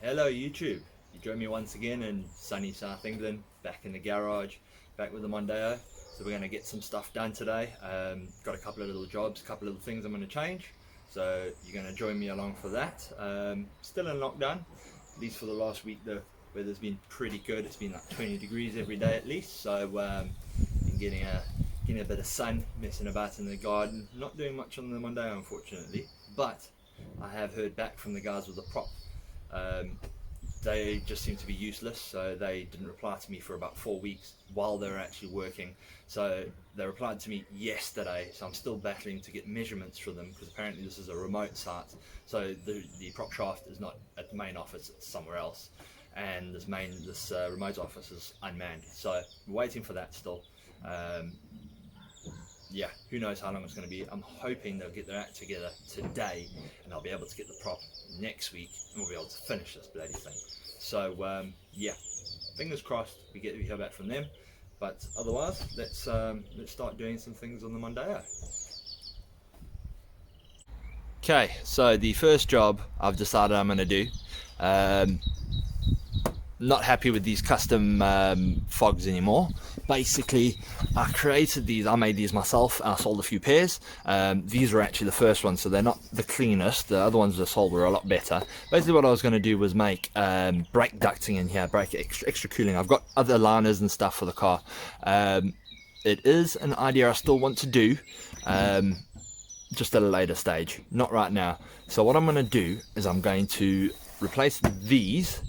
Hello YouTube, you join me once again in sunny South England, back in the garage, back with the Mondeo. So we're going to get some stuff done today. Got a couple of little jobs, a couple of little things I'm going to change. So you're going to join me along for that. Still in lockdown, at least for the last week. The weather's been pretty good. It's been like 20 degrees every day at least. So been getting a bit of sun, messing about in the garden. Not doing much on the Mondeo unfortunately, but I have heard back from the guys with the prop. They just seem to be useless, so they didn't reply to me for about 4 weeks while they were actually working. So they replied to me yesterday, so I'm still battling to get measurements for them, because apparently this is a remote site, so the prop shaft is not at the main office, it's somewhere else, and this remote office is unmanned, so we're waiting for that still. Yeah, who knows how long it's going to be. I'm hoping they'll get their act together today and I'll be able to get the prop next week and we'll be able to finish this bloody thing. So yeah, fingers crossed we hear back from them, but otherwise let's start doing some things on the Mondeo. Okay, so the first job I've decided I'm going to do, not happy with these custom fogs anymore. Basically, I made these myself and I sold a few pairs. These were actually the first ones, so they're not the cleanest. The other ones I sold were a lot better. Basically what I was going to do was make brake ducting in here, brake extra cooling. I've got other liners and stuff for the car. It is an idea I still want to do, just at a later stage, not right now. So what I'm going to do is I'm going to replace these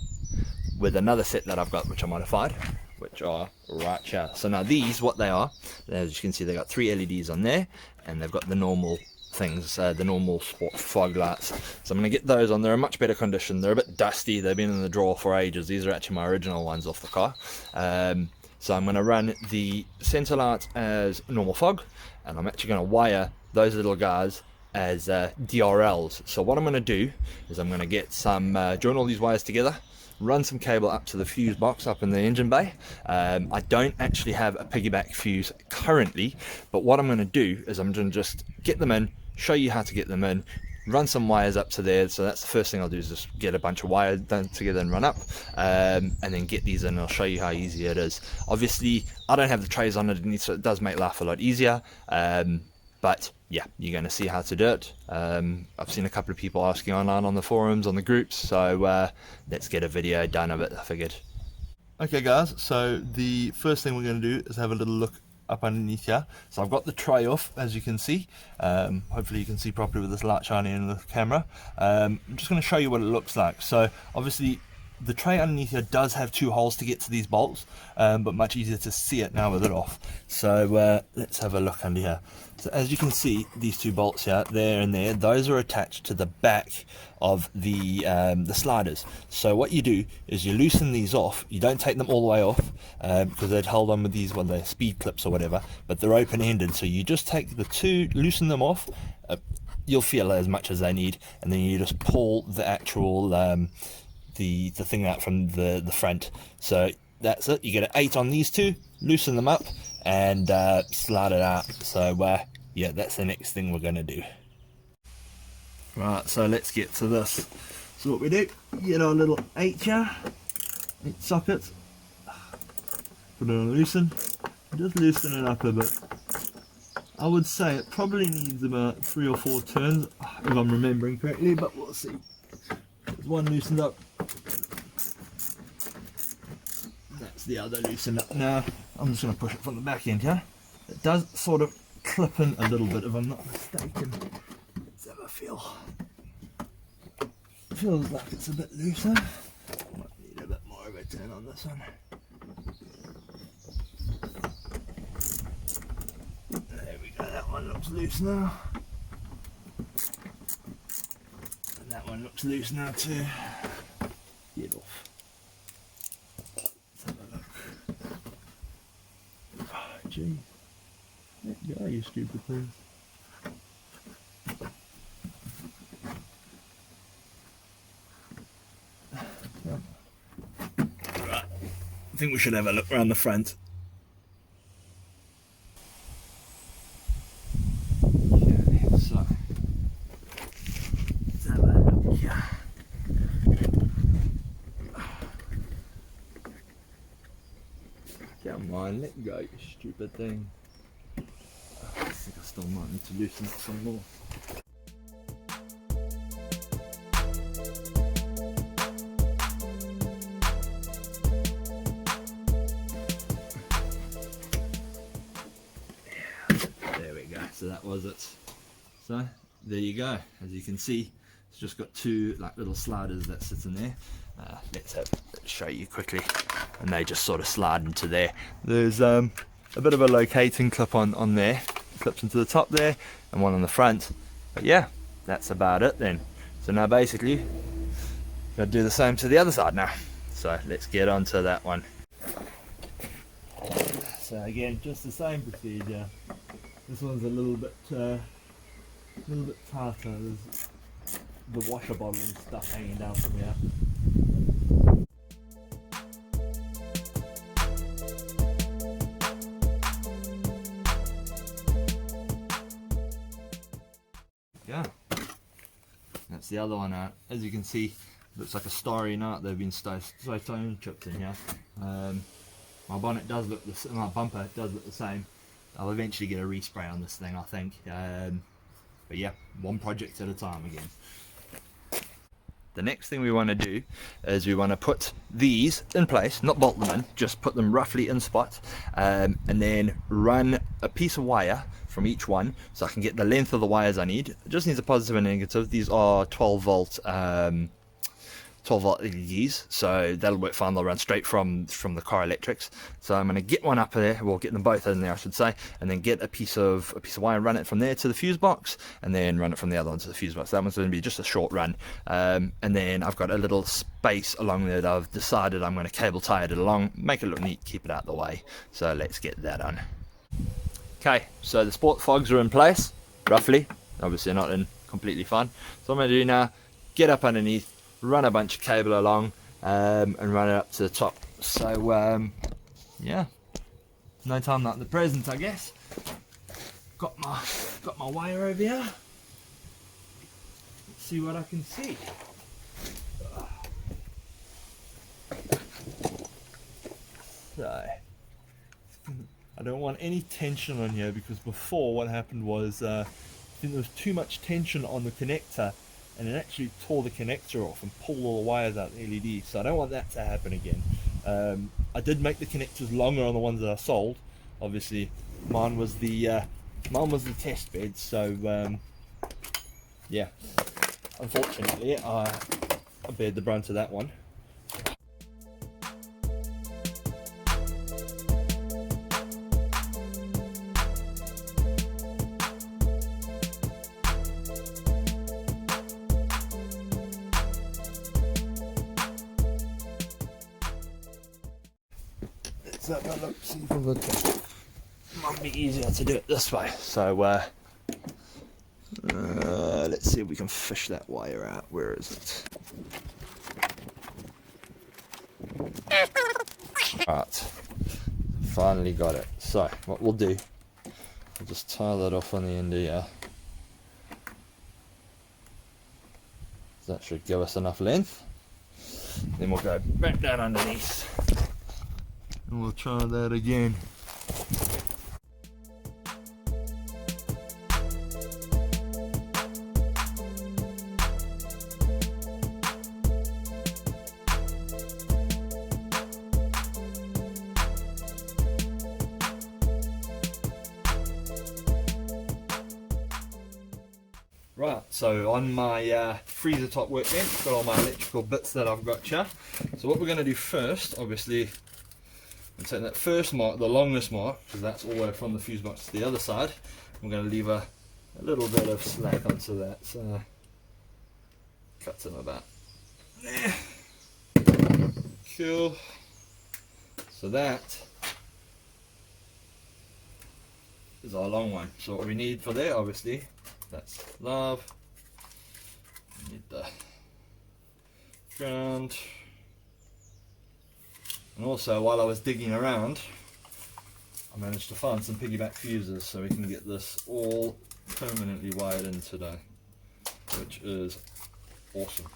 with another set that I've got, which I modified, which are right here. So now these, what they are, as you can see, they got 3 LEDs on there, and they've got the normal things, the normal sport fog lights. So I'm going to get those on. They're in much better condition. They're a bit dusty. They've been in the drawer for ages. These are actually my original ones off the car. So I'm going to run the center light as normal fog, and I'm actually going to wire those little guys as DRLs. So what I'm going to do is I'm going to get some, join all these wires together, run some cable up to the fuse box up in the engine bay. I don't actually have a piggyback fuse currently, but what I'm going to do is I'm going to just get them in, show you how to get them in, run some wires up to there. So that's the first thing I'll do, is just get a bunch of wires done together and run up, and then get these in, and I'll show you how easy it is. Obviously I don't have the trays on underneath, so it does make life a lot easier, but yeah, you're going to see how to do it. I've seen a couple of people asking online on the forums, on the groups, so let's get a video done of it, I figured. Okay guys, so the first thing we're going to do is have a little look up underneath here. So I've got the tray off, as you can see. Hopefully you can see properly with this light shining in the camera. I'm just going to show you what it looks like. So obviously the tray underneath here does have 2 holes to get to these bolts, but much easier to see it now with it off. So let's have a look under here. So as you can see, these 2 bolts here, there and there, those are attached to the back of the sliders. So what you do is you loosen these off. You don't take them all the way off, because they'd hold on with these, well, they're speed clips or whatever, but they're open-ended. So you just take the 2, loosen them off. You'll feel as much as they need, and then you just pull the actual the thing out from the front. So that's it. You get an 8 on these 2, loosen them up, and slide it out. So yeah, that's the next thing we're going to do. Right, so let's get to this. So what we do, get our little 8 here, 8 sockets, put it on loosen, just loosen it up a bit. I would say it probably needs about 3 or 4 turns, if I'm remembering correctly, but we'll see. There's one loosened up, that's the other loosened up. Now I'm just going to push it from the back end here. It does sort of clip in a little bit, if I'm not mistaken. Let's have a feel. Feels like it's a bit looser. Might need a bit more of a turn on this one. There we go, that one looks loose now. And that one looks loose now too. Get off. Let's have a look. Oh, gee. Let go, you stupid thing. I think we should have a look around the front. Okay, so let's have a look here. Come on, let go, you stupid thing. I think I still might need to loosen it some more. There we go, so that was it. So there you go, as you can see it's just got two like little sliders that sit in there. Let's show you quickly, and they just sort of slide into there. There's a bit of a locating clip on there, clips into the top there, and one on the front. But yeah, that's about it then. So now basically gotta do the same to the other side now. So let's get on to that one. So again, just the same procedure. This one's a little bit tighter. There's the washer bottle and stuff hanging down from here. Yeah, that's the other one out. As you can see, looks like a starry knot. They've been stone chipped in here. My bonnet does look my bumper does look the same. I'll eventually get a respray on this thing, I think. But yeah, one project at a time again. The next thing we want to do is we want to put these in place, not bolt them in, just put them roughly in spot, and then run a piece of wire from each one so I can get the length of the wires I need. It just needs a positive and a negative. These are 12 volt 12 volt LEDs, so that'll work fine. They'll run straight from the car electrics. So I'm going to get one up there, well, get them both in there I should say, and then get a piece of wire and run it from there to the fuse box, and then run it from the other one to the fuse box. That one's going to be just a short run, and then I've got a little space along there that I've decided I'm going to cable tie it along, make it look neat, keep it out of the way. So let's get that on. Okay, so the sport fogs are in place roughly, obviously not in completely fine. So what I'm going to do now, get up underneath, run a bunch of cable along, and run it up to the top. So yeah, no time like the present, I guess. Got my wire over here. Let's see what I can see. So I don't want any tension on here, because before what happened was I think there was too much tension on the connector, and it actually tore the connector off and pulled all the wires out of the LED. So I don't want that to happen again. I did make the connectors longer on the ones that I sold. Obviously, mine was the test bed. So yeah, unfortunately, I bared the brunt of that one. Let's have a look, see if we can. Might be easier to do it this way. So let's see if we can fish that wire out. Where is it? Right, finally got it. So what we'll do, we'll just tie that off on the end here. That should give us enough length. Then we'll go back down underneath. And we'll try that again. Right, so on my freezer top workbench, got all my electrical bits that I've got here. So what we're going to do first, obviously, I'm taking that first mark, the longest mark, because that's all the way from the fuse box to the other side. I'm going to leave a little bit of slack onto that, so cuts in about there. Cool. So that is our long one. So what we need for there, obviously, that's love. We need the ground. And also, while I was digging around, I managed to find some piggyback fuses so we can get this all permanently wired in today, which is awesome.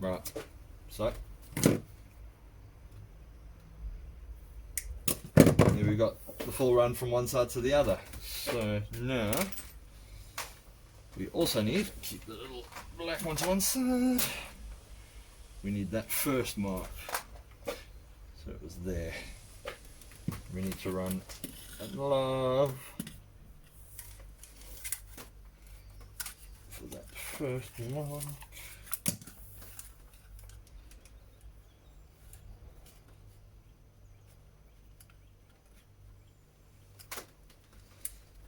Right, so here we got the full run from one side to the other. So now we also need to keep the little black one to one side. We need that first mark, so it was there. We need to run a glove for that first mark.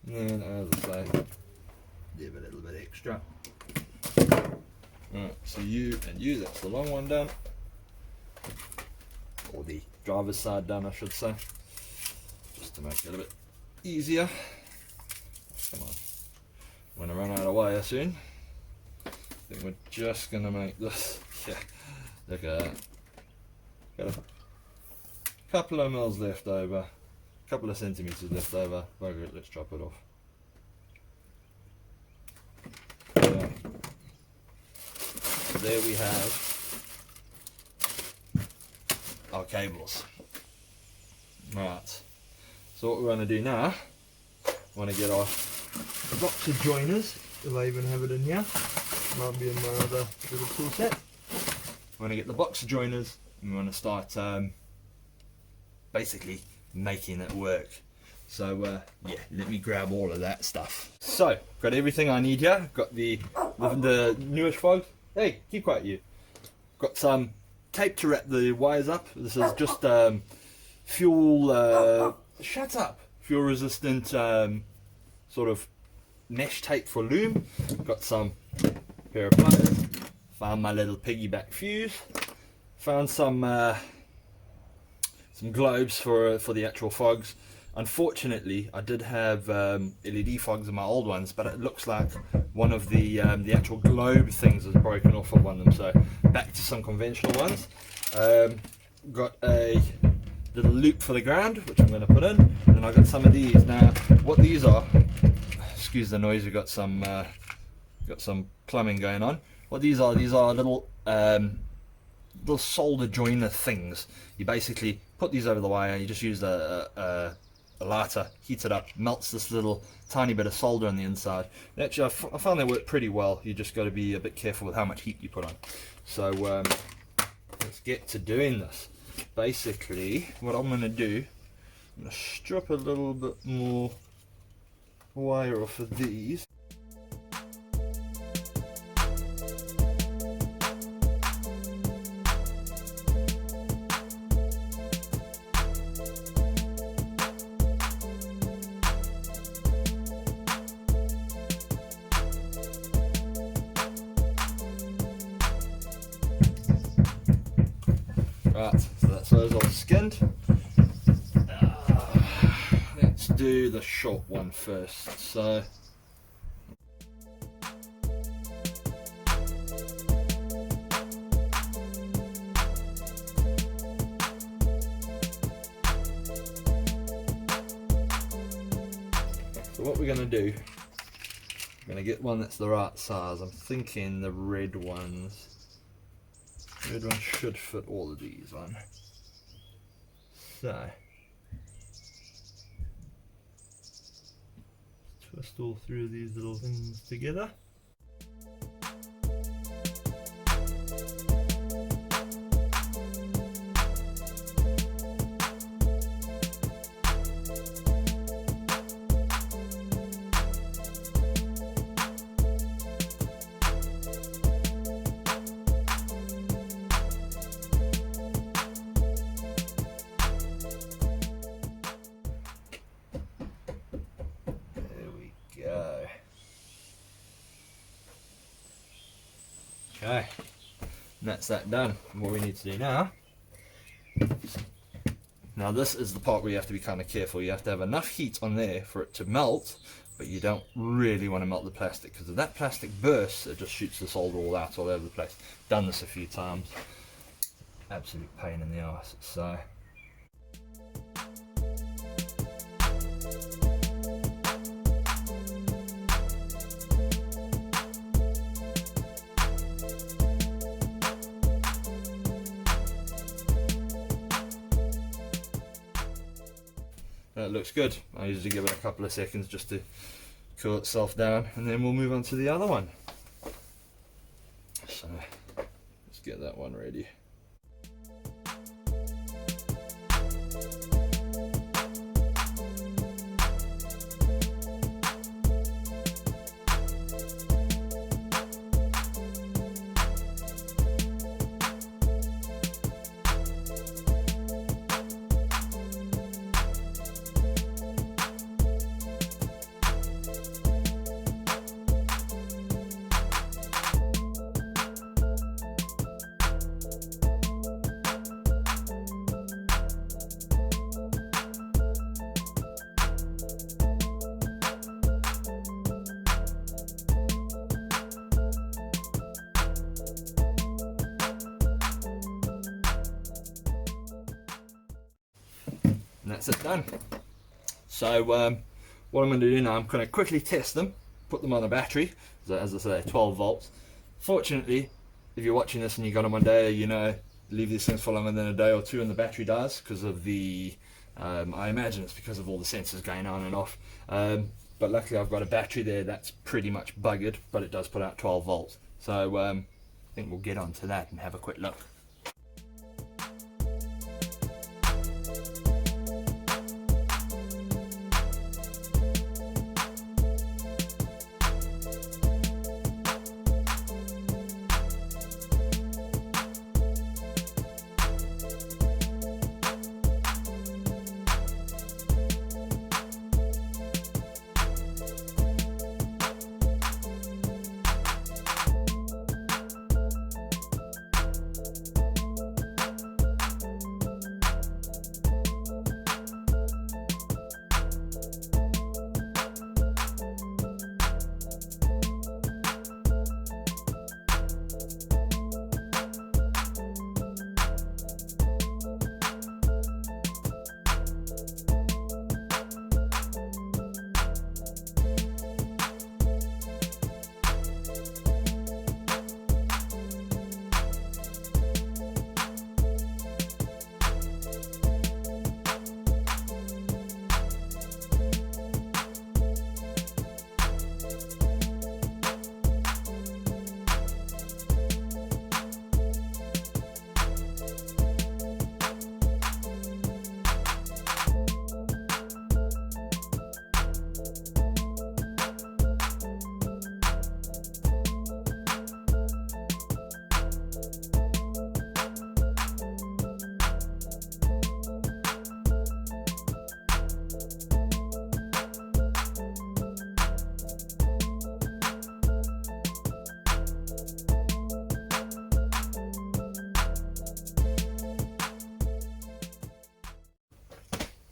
And as I say, give a little bit extra. Right, so you and you, that's the long one done. Or the driver's side done, I should say. Just to make it a bit easier. Come on. I'm going to run out of wire soon. I think we're just going to make this. Yeah, look at that. Got a couple of mils left over. Couple of centimeters left over. Bugger it, let's chop it off. So, there we have our cables. Right, so what we're going to do now, I want to get our box of joiners, if I even have it in here. Might be in my other little tool set. I want to get the box of joiners and we want to start basically making it work. So yeah, let me grab all of that stuff. So got everything I need here. Got the newish fog. Hey, keep quiet you. Got some tape to wrap the wires up. This is just fuel shut up, fuel resistant sort of mesh tape for loom. Got some pair of pliers. Found my little piggyback fuse. Found some globes for the actual fogs. Unfortunately, I did have LED fogs in my old ones, but it looks like one of the actual globe things is broken off of one of them. So back to some conventional ones. Got a little loop for the ground, which I'm going to put in, and I got some of these. Now, what these are, excuse the noise. We've got some plumbing going on. What these are little solder joiner things. You basically put these over the wire. You just use a lighter, heats it up, melts this little tiny bit of solder on the inside. And actually, I found they work pretty well. You just got to be a bit careful with how much heat you put on. So let's get to doing this. Basically, what I'm going to do, I'm going to strip a little bit more wire off of these. Right, so that's those all skinned. Let's do the short one first. So what we're going to do, we're going to get one that's the right size. I'm thinking the red ones. Red one should fit all of these on. So twist all three of these little things together. Okay, and that's that done. And what we need to do now, this is the part where you have to be kind of careful. You have to have enough heat on there for it to melt, but you don't really want to melt the plastic, because if that plastic bursts, it just shoots the solder all out all over the place. Done this a few times. Absolute pain in the arse. So that looks good. I usually give it a couple of seconds just to cool itself down, and then we'll move on to the other one. So let's get that one ready. And that's it done. So what I'm going to do now, I'm going to quickly test them, put them on a battery, as I say, 12 volts. Fortunately, if you're watching this and you got them one day, you know, leave these things for longer than a day or two and the battery dies because of the, I imagine it's because of all the sensors going on and off. But luckily I've got a battery there that's pretty much buggered, but it does put out 12 volts. So I think we'll get onto that and have a quick look.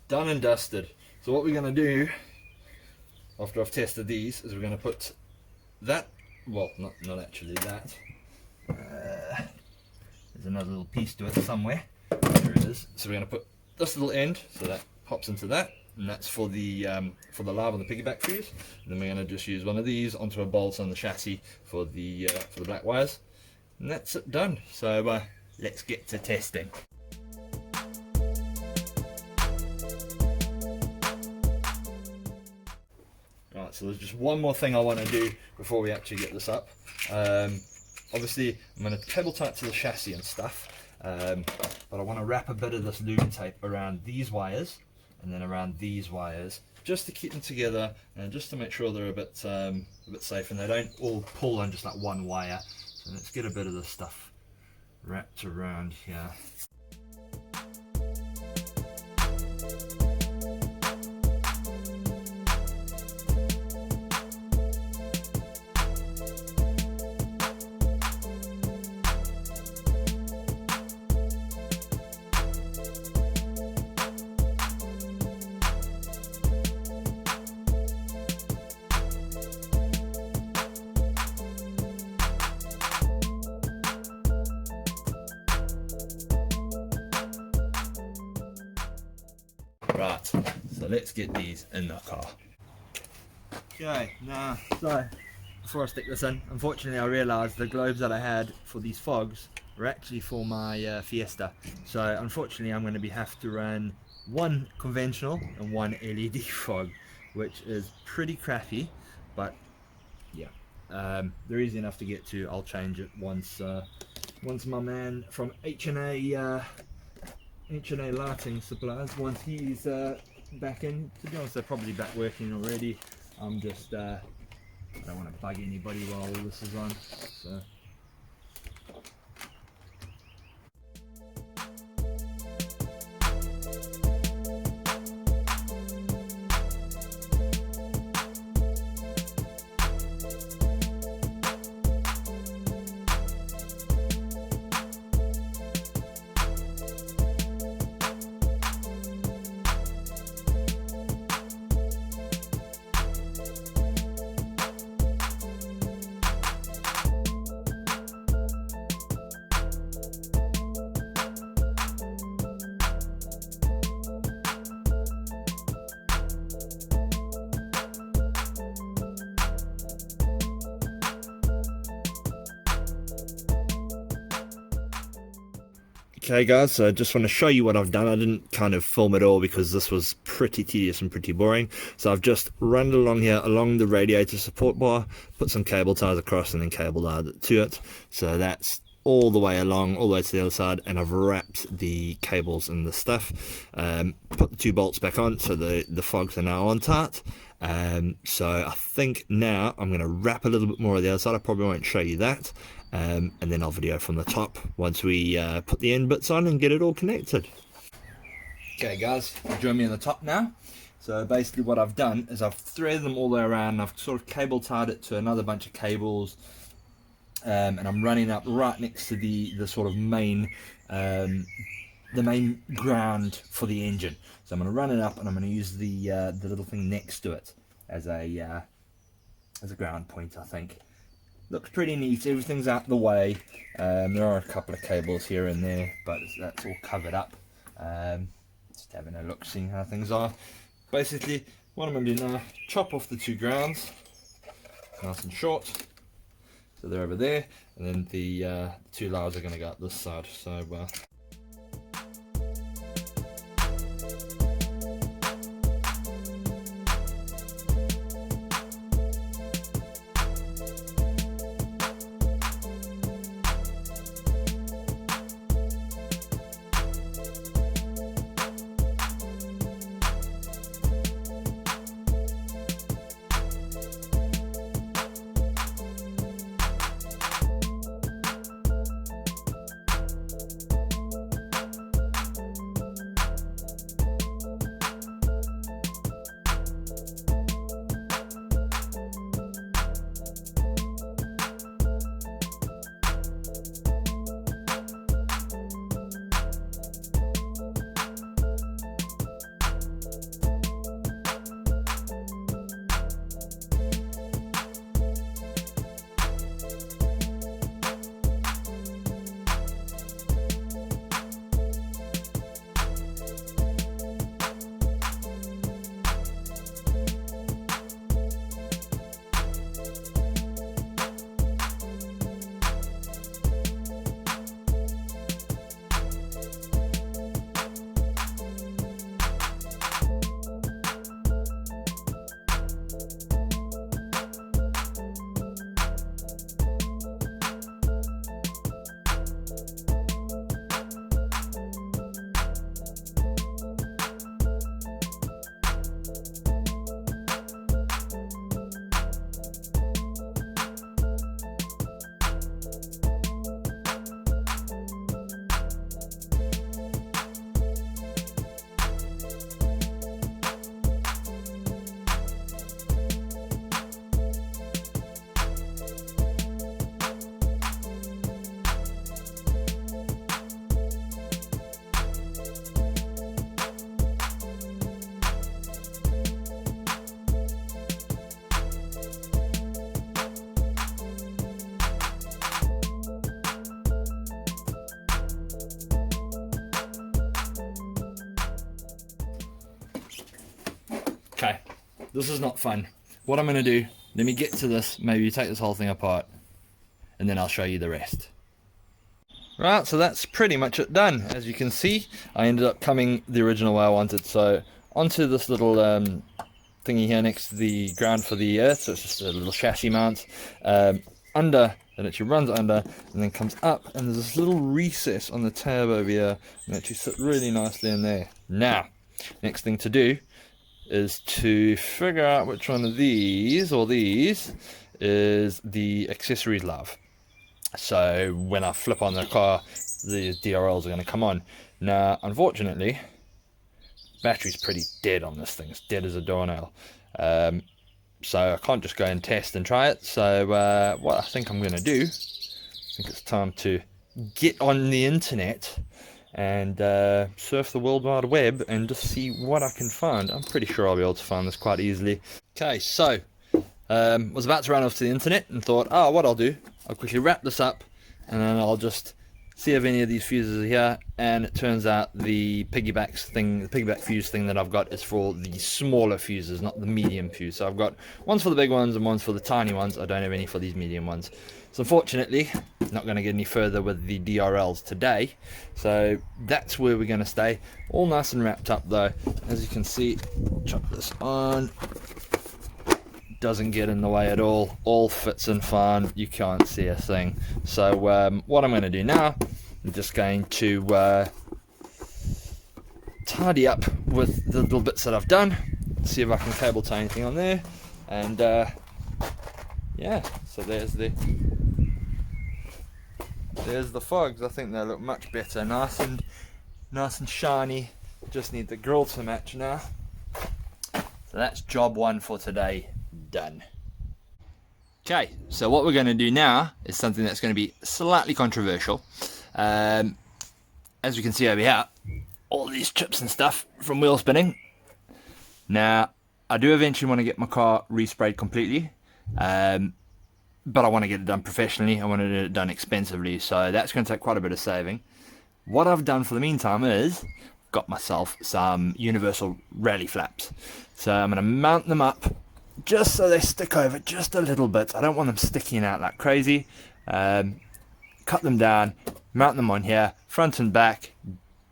Done and dusted. So what we're going to do after I've tested these is we're going to put that, well, not actually that, there's another little piece to it somewhere, there it is. So we're going to put this little end, so that pops into that, and that's for the live on the piggyback fuse. And then we're going to just use one of these onto a bolt on the chassis for the black wires, and that's it done. So let's get to testing. Right, so there's just one more thing I want to do before we actually get this up. Obviously I'm going to cable tie it to the chassis and stuff, but I want to wrap a bit of this lumen tape around these wires and then around these wires, just to keep them together and just to make sure they're a bit safe and they don't all pull on just like one wire. So let's get a bit of this stuff wrapped around here. Right, so let's get these in the car. Okay, now, so before I stick this in, unfortunately I realised the globes that I had for these fogs were actually for my Fiesta. So unfortunately I'm going to have to run one conventional and one LED fog, which is pretty crappy, but yeah, they're easy enough to get to. I'll change it once my man from H&A lighting supplies, once he's back in. To be honest, they're probably back working already. I'm just I don't want to bug anybody while all this is on, so. Okay guys, so I just want to show you what I've done. I didn't kind of film it all because this was pretty tedious and pretty boring. So I've just run it along here, along the radiator support bar, put some cable ties across and then cable tied it to it. So that's all the way along, all the way to the other side, and I've wrapped the cables and the stuff. Put the 2 bolts back on, so the fogs are now on tight. So I think now I'm going to wrap a little bit more of the other side. I probably won't show you that. And then I'll video from the top once we put the end bits on and get it all connected. Okay guys, join me on the top now. So basically what I've done is I've threaded them all the way around. I've sort of cable tied it to another bunch of cables, and I'm running up right next to the sort of main ground for the engine. So I'm going to run it up and I'm going to use the little thing next to it as a ground point, I think. Looks pretty neat, everything's out the way. There are a couple of cables here and there, but that's all covered up. Just having a look, seeing how things are. Basically, what I'm going to do now, chop off the 2 grounds, nice and short. So they're over there, and then the 2 lines are going to go up this side. So Okay, this is not fun. What I'm going to do, let me get to this, maybe take this whole thing apart, and then I'll show you the rest. Right, so that's pretty much it done. As you can see, I ended up coming the original way I wanted. So onto this little thingy here next to the ground for the earth, so it's just a little chassis mount. Under, it actually runs under and then comes up, and there's this little recess on the tab over here, and actually sit really nicely in there. Now, next thing to do is to figure out which one of these or these is the accessories love. So when I flip on the car, the DRLs are going to come on. Now, unfortunately, battery's pretty dead on this thing. It's dead as a doornail. So I can't just go and test and try it. So what I think I'm going to do, I think it's time to get on the internet and surf the World Wide Web and just see what I can find. I'm pretty sure I'll be able to find this quite easily. Okay, so was about to run off to the internet and thought, oh, what I'll do, I'll quickly wrap this up and then I'll just see if any of these fuses are here. And it turns out the piggyback fuse thing that I've got is for the smaller fuses, not the medium fuse. So I've got ones for the big ones and ones for the tiny ones. I don't have any for these medium ones. So unfortunately, not going to get any further with the DRLs today. So that's where we're going to stay. All nice and wrapped up though. As you can see, chuck this on. Doesn't get in the way at all fits in fine, you can't see a thing. So what I'm going to do now, I'm just going to tidy up with the little bits that I've done, see if I can cable tie anything on there, and yeah, so there's the fogs. I think they look much better, nice and shiny. Just need the grill to match now. So that's job one for today. Done. Okay, so what we're going to do now is something that's going to be slightly controversial. As you can see over here, all these chips and stuff from wheel spinning. Now, I do eventually want to get my car resprayed completely, but I want to get it done professionally. I want to get it done expensively, so that's going to take quite a bit of saving. What I've done for the meantime is got myself some universal rally flaps. So I'm going to mount them up just so they stick over just a little bit. I don't want them sticking out like crazy. Cut them down, mount them on here, front and back,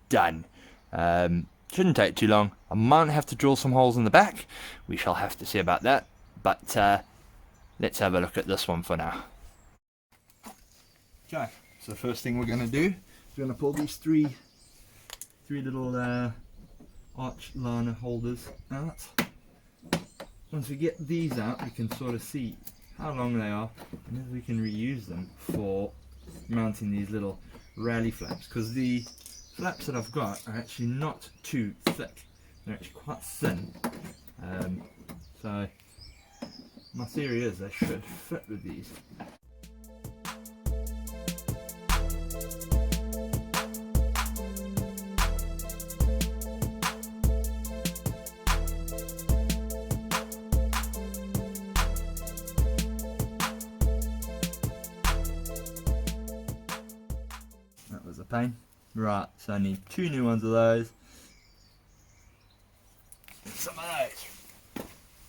done. Shouldn't take too long. I might have to drill some holes in the back. We shall have to see about that. But let's have a look at this one for now. Okay, so first thing we're going to do is we're going to pull these three little arch liner holders out. Once we get these out, we can sort of see how long they are, and then we can reuse them for mounting these little rally flaps, because the flaps that I've got are actually not too thick. They're actually quite thin. So my theory is they should fit with these. Pain. Right, so I need 2 new ones of those and some of those.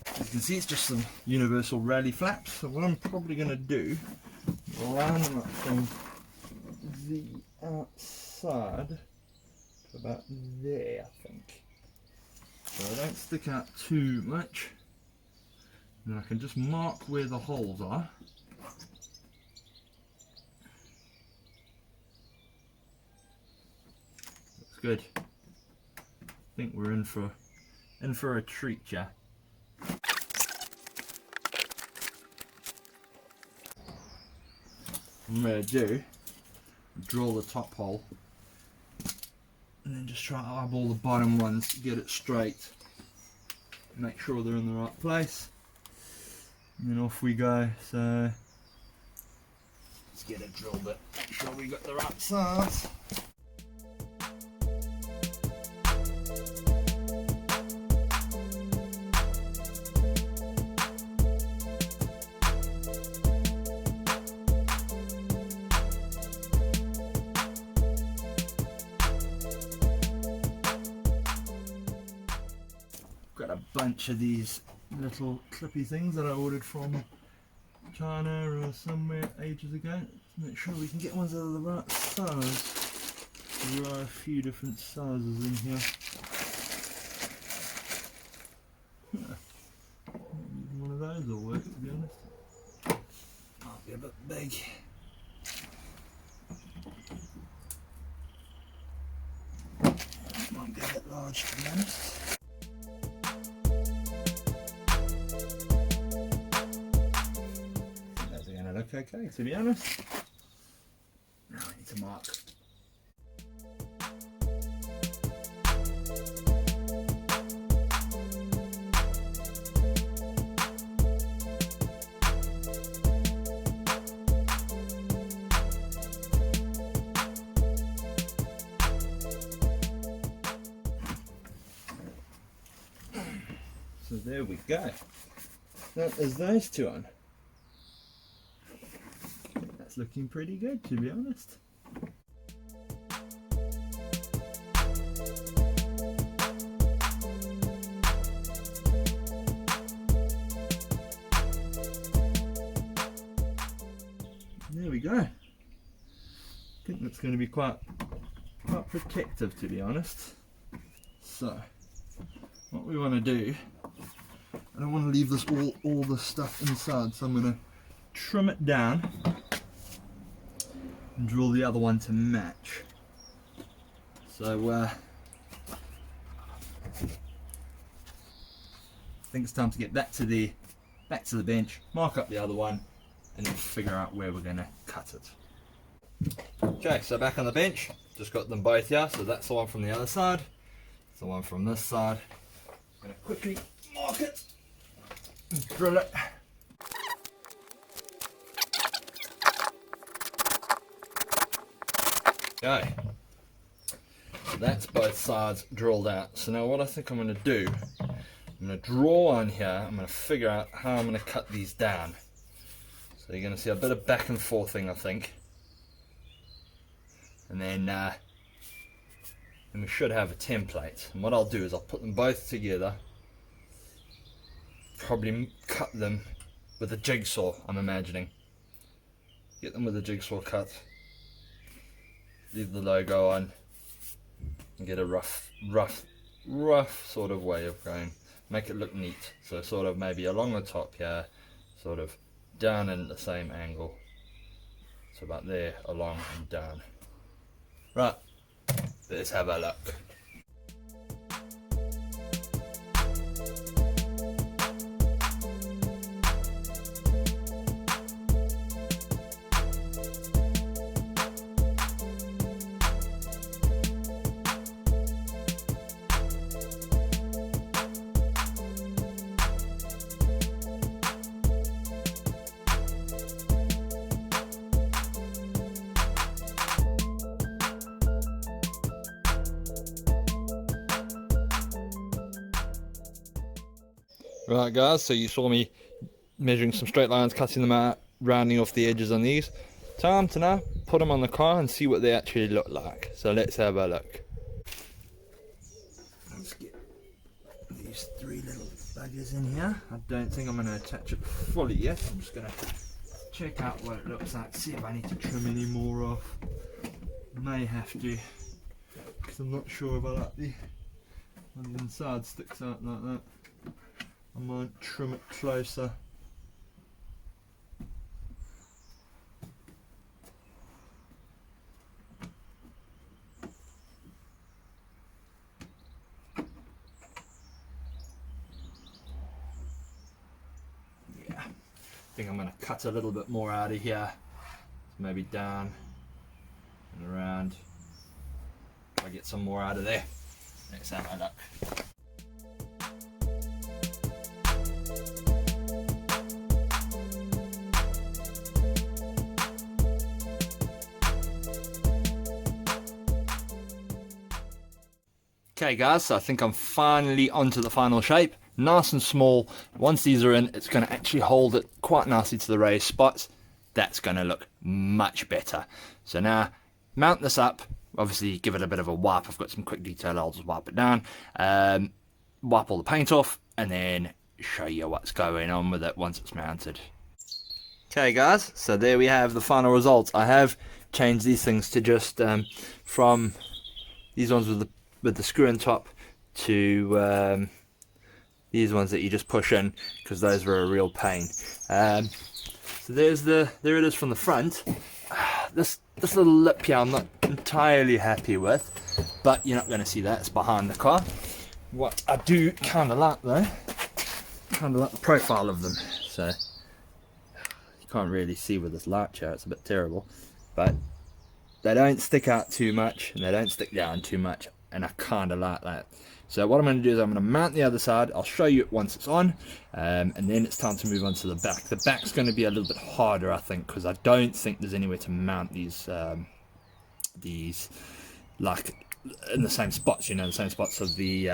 As you can see, it's just some universal rally flaps. So what I'm probably going to do is line them up from the outside to about there, I think, so they don't stick out too much. And I can just mark where the holes are. Good. I think we're in for a treat, yeah. What I'm going to do, drill the top hole and then just try to eyeball the bottom ones to get it straight. Make sure they're in the right place. And then off we go. So let's get it drilled bit. Make sure we got the right size. got a bunch of these little clippy things that I ordered from China or somewhere ages ago. Make sure we can get ones that are the right size. There are a few different sizes in here. One of those will work, to be honest. Might be a bit big. Might be a bit large, to be honest. Those are going to look okay, to be honest. Now I need to mark. So there we go. That is those two on. That's looking pretty good, to be honest. There we go. I think that's going to be quite protective, to be honest. So what we want to do, I don't want to leave this all the stuff inside, so I'm going to trim it down and drill the other one to match. So I think it's time to get back to the bench, mark up the other one, and then figure out where we're going to cut it. Okay, so back on the bench, just got them both here. So that's the one from the other side, it's the one from this side. I'm going to quickly mark it and drill it. Okay, so that's both sides drilled out. So now what I think I'm going to do, I'm going to draw on here, I'm going to figure out how I'm going to cut these down. So you're going to see a bit of back and forthing, I think. And then we should have a template. And what I'll do is I'll put them both together, probably cut them with a jigsaw, I'm imagining. Get them with a jigsaw cut, leave the logo on, and get a rough sort of way of going. Make it look neat. So sort of maybe along the top here, sort of down in the same angle. So about there, along and down. Right, let's have a look. Right guys, so you saw me measuring some straight lines, cutting them out, rounding off the edges on these. Time to now put them on the car and see what they actually look like. So let's have a look. Let's get these three little buggers in here. I don't think I'm going to attach it fully yet. I'm just going to check out what it looks like, see if I need to trim any more off. May have to, because I'm not sure if I like the when the inside sticks out like that. I might trim it closer. Yeah, I think I'm going to cut a little bit more out of here. Maybe down and around. If I get some more out of there. Let's have a look. Okay guys, so I think I'm finally onto the final shape. Nice and small. Once these are in, it's going to actually hold it quite nicely to the raised spots. That's going to look much better. So now, mount this up. Obviously give it a bit of a wipe. I've got some quick detail, I'll just wipe it down. wipe all the paint off, and then show you what's going on with it once it's mounted. Okay guys, so there we have the final results. I have changed these things to just from these ones with the screw in top to these ones that you just push in, because those were a real pain. So there it is from the front. This little lip here I'm not entirely happy with, but you're not going to see that, it's behind the car. What I do kind of like though, kind of like the profile of them. So you can't really see with this light here, it's a bit terrible, but they don't stick out too much and they don't stick down too much, and I kind of like that. So what I'm going to do is I'm going to mount the other side. I'll show you it once it's on, and then it's time to move on to the back. The back's going to be a little bit harder, I think, because I don't think there's anywhere to mount these like in the same spots, you know, the same spots of the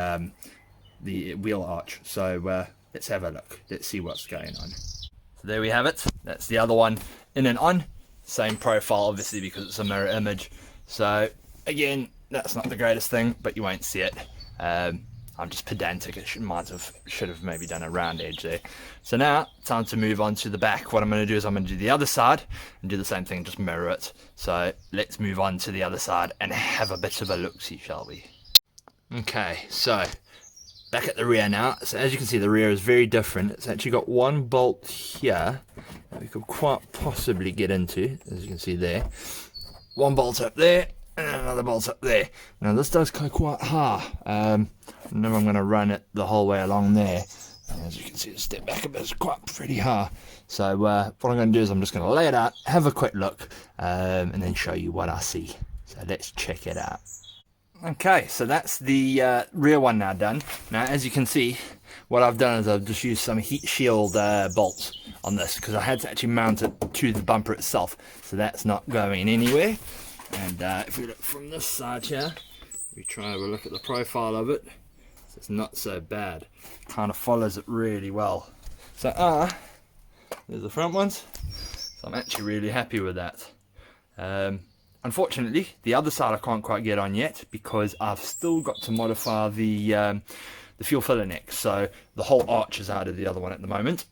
wheel arch. So let's have a look. Let's see what's going on. So there we have it. That's the other one in and on. Same profile, obviously, because it's a mirror image. So again, that's not the greatest thing, but you won't see it. I'm just pedantic. I should have maybe done a round edge there. So now, time to move on to the back. What I'm going to do is I'm going to do the other side and do the same thing, just mirror it. So let's move on to the other side and have a bit of a look-see, shall we? Okay, so back at the rear now. So as you can see, the rear is very different. It's actually got one bolt here that we could quite possibly get into, as you can see there. One bolt up there, and another bolt up there. Now this does go quite hard. And then I'm going to run it the whole way along there. And as you can see, the step back a bit is quite pretty hard. So what I'm going to do is I'm just going to lay it out, have a quick look, and then show you what I see. So let's check it out. Okay, so that's the rear one now done. Now as you can see, what I've done is I've just used some heat shield bolts on this, because I had to actually mount it to the bumper itself, so that's not going anywhere. And if we look from this side here, we try and have a look at the profile of it. So it's not so bad. Kind of follows it really well. So there's the front ones. So I'm actually really happy with that. Unfortunately, the other side I can't quite get on yet, because I've still got to modify the fuel filler neck. So the whole arch is out of the other one at the moment.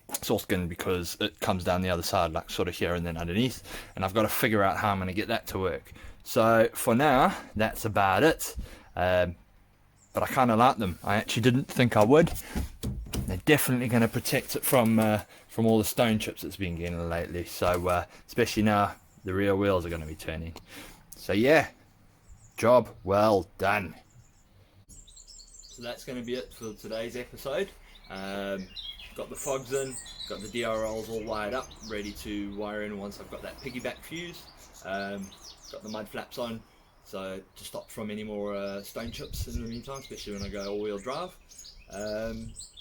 It's all skin because it comes down the other side, like sort of here and then underneath, and I've got to figure out how I'm going to get that to work. So for now, that's about it. But I kind of like them. I actually didn't think I would. They're definitely going to protect it from all the stone chips it's been getting lately. So especially now the rear wheels are going to be turning. So yeah, job well done. So that's going to be it for today's episode. Got the fogs in, got the DRLs all wired up, ready to wire in once I've got that piggyback fuse. Got the mud flaps on, so to stop from any more stone chips in the meantime, especially when I go all-wheel drive.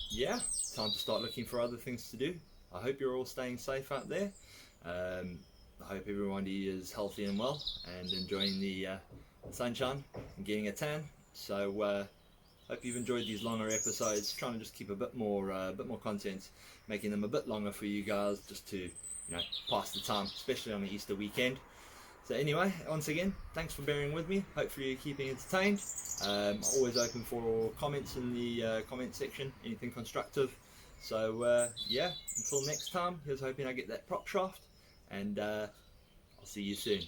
Yeah, time to start looking for other things to do. I hope you're all staying safe out there. I hope everybody is healthy and well and enjoying the sunshine and getting a tan. So hope you've enjoyed these longer episodes, trying to just keep a bit more content, making them a bit longer for you guys, just to, you know, pass the time, especially on the Easter weekend. So anyway, once again, thanks for bearing with me. Hopefully you're keeping entertained. Always open for comments in the comment section, anything constructive. So yeah, until next time, here's hoping I get that prop shaft, and I'll see you soon.